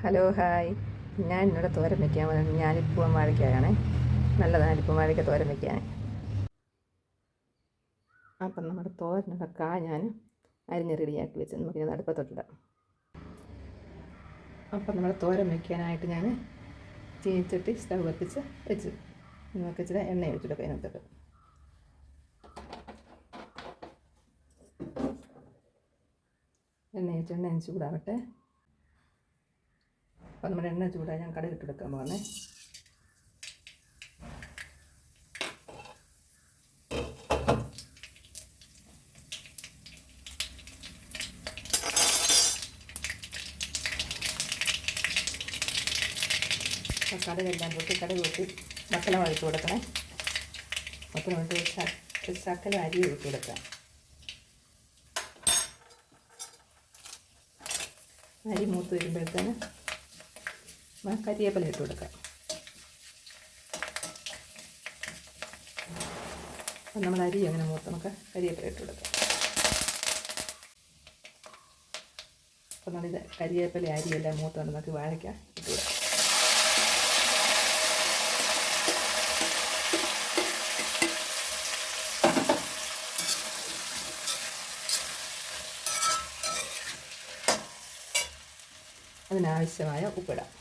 Hello hi. ഞാൻ ഇന്നിവിടെ തോരൻ വയ്ക്കാൻ പോകുന്നത് ഞാലിപ്പൂവൻ വാഴയ്ക്കായാണേ. നല്ലതാണ് ഞാലിപ്പൂവൻ വാഴയ്ക്ക തോരൻ വയ്ക്കാൻ. അപ്പം നമ്മുടെ തോരനുള്ള കായ ഞാൻ അരിഞ്ഞ് റെഡിയാക്കി വെച്ച് നമുക്കിത് അടുപ്പത്തോട്ടിടാം. അപ്പം നമ്മുടെ തോരൻ വയ്ക്കാനായിട്ട് ഞാൻ ചീനിച്ചട്ടി സ്റ്റവ് കത്തിച്ച് വെച്ചു. നമുക്ക് ഇച്ചിരി എണ്ണ ഒഴിച്ചിട്ട് അതിനകത്തോട്ട് എണ്ണ ചൂടാവട്ടെ. അപ്പം നമ്മുടെ എണ്ണ ചൂടായി ഞാൻ കടുക് ഇട്ടെടുക്കാൻ പോകുന്നത്. അപ്പം കടുകെല്ലാം പൊട്ടി കടുക് പൊട്ടി മക്കളെ വഴിട്ട് കൊടുക്കണേ. മക്കളെ വിട്ട് ഒരു ശക്കല അരി ഇട്ട് കൊടുക്കാം. അരി മൂത്ത് വരുമ്പോഴത്തേന് കരിവേപ്പില ഇട്ട് കൊടുക്കാം. അപ്പം നമ്മൾ അരി അങ്ങനെ മൂത്ത് നമുക്ക് കരിവേപ്പില ഇട്ട് കൊടുക്കാം. അപ്പം നമ്മളിത് കരിവേപ്പില അരിയെല്ലാം മൂത്തുകൊണ്ട് നമുക്ക് വാഴയ്ക്ക ഇട്ട് കൊടുക്കാം. അതിനാവശ്യമായ ഉപ്പിടാം.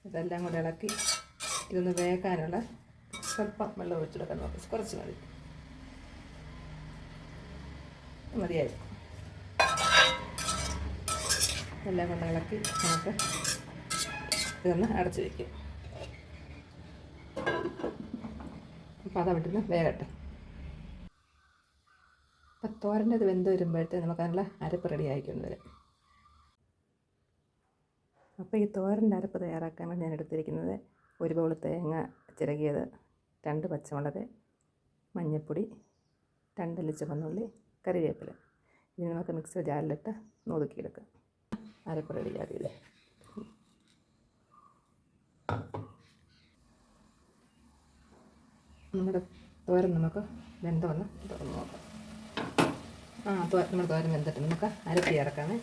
ഇതെല്ലാം കൂടെ ഇളക്കി ഇതൊന്ന് വേകാനുള്ള സ്വല്പം വെള്ളം ഒഴിച്ചെടുക്കാൻ നോക്കാം. കുറച്ച് മതിയായി. എല്ലാം കൊണ്ട് ഇളക്കി നമുക്ക് ഇതൊന്ന് അടച്ച് വയ്ക്കും. അപ്പോൾ അത് വിട്ടുന്ന് വേകട്ടെ. അപ്പം തോരൻ്റെ ഇത് വെന്ത് വരുമ്പോഴത്തേക്ക് നമുക്ക് നല്ല അരപ്പ് റെഡി ആയിക്കൊണ്ട് വരും. അപ്പോൾ ഈ തോരൻ്റെ അരപ്പ് തയ്യാറാക്കാൻ വേണ്ടി ഞാൻ എടുത്തിരിക്കുന്നത് ഒരു ബൗൾ തേങ്ങ ചിരകിയത്, 2 പച്ചമുളക്, മഞ്ഞൾപ്പൊടി, 2 അല്ലി ചുവന്നുള്ളി, കറിവേപ്പില. ഇനി നമുക്ക് മിക്സർ ജാറിലിട്ട് ഒതുക്കിയെടുക്കാം. അരപ്പ് റെഡിയാക്കിയത് നമ്മുടെ തോരൻ നമുക്ക് വെന്തോന്ന് തുറന്ന് നോക്കാം. നമ്മുടെ തോരൻ വെന്തിട്ട് നമുക്ക് അരപ്പ് ചേർക്കാമേ.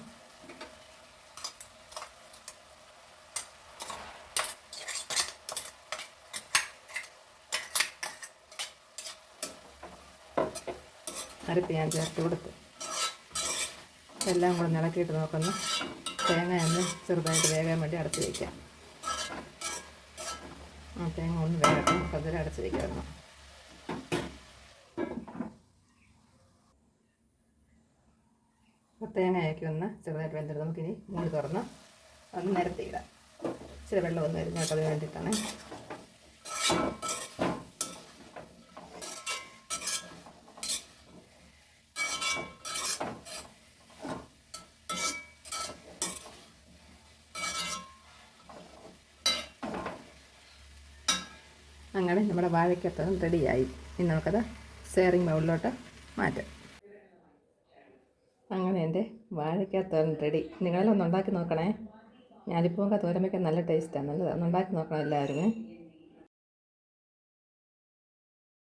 അരപ്പ് ഞാൻ ചേർത്ത് കൊടുത്ത് എല്ലാം കൂടെ ഇളക്കിയിട്ട് നോക്കുന്നു. തേങ്ങ ഒന്ന് ചെറുതായിട്ട് വേകാൻ വേണ്ടി അടച്ച് വയ്ക്കാം. തേങ്ങ ഒന്ന് വേഗം നമുക്കതിൽ അടച്ച് വയ്ക്കാമായിരുന്നു. അപ്പോൾ തേങ്ങയൊക്കെ ഒന്ന് ചെറുതായിട്ട് വെന്തിട്ട് നമുക്കിനി മൂടി തുറന്ന് ഒന്ന് നിരത്തിയിടാം. ഇച്ചിരി വെള്ളം ഒന്ന് വരുന്നതൊക്കെ അതിന് വേണ്ടിയിട്ടാണ്. അങ്ങനെ നമ്മുടെ വാഴയ്ക്കത്തോരൻ റെഡിയായി. ഇനി നമുക്കത് സെയറിങ് ബൗളിലോട്ട് മാറ്റാം. അങ്ങനെ എൻ്റെ വാഴയ്ക്കത്തോരൻ റെഡി. നിങ്ങളെല്ലാം ഒന്ന് ഉണ്ടാക്കി നോക്കണേ. ഞാലിപ്പൂവൻ തോരൻ വയ്ക്കാൻ നല്ല ടേസ്റ്റാണ്. നല്ലതാണ്. ഒന്ന് ഉണ്ടാക്കി നോക്കണം എല്ലാവരും.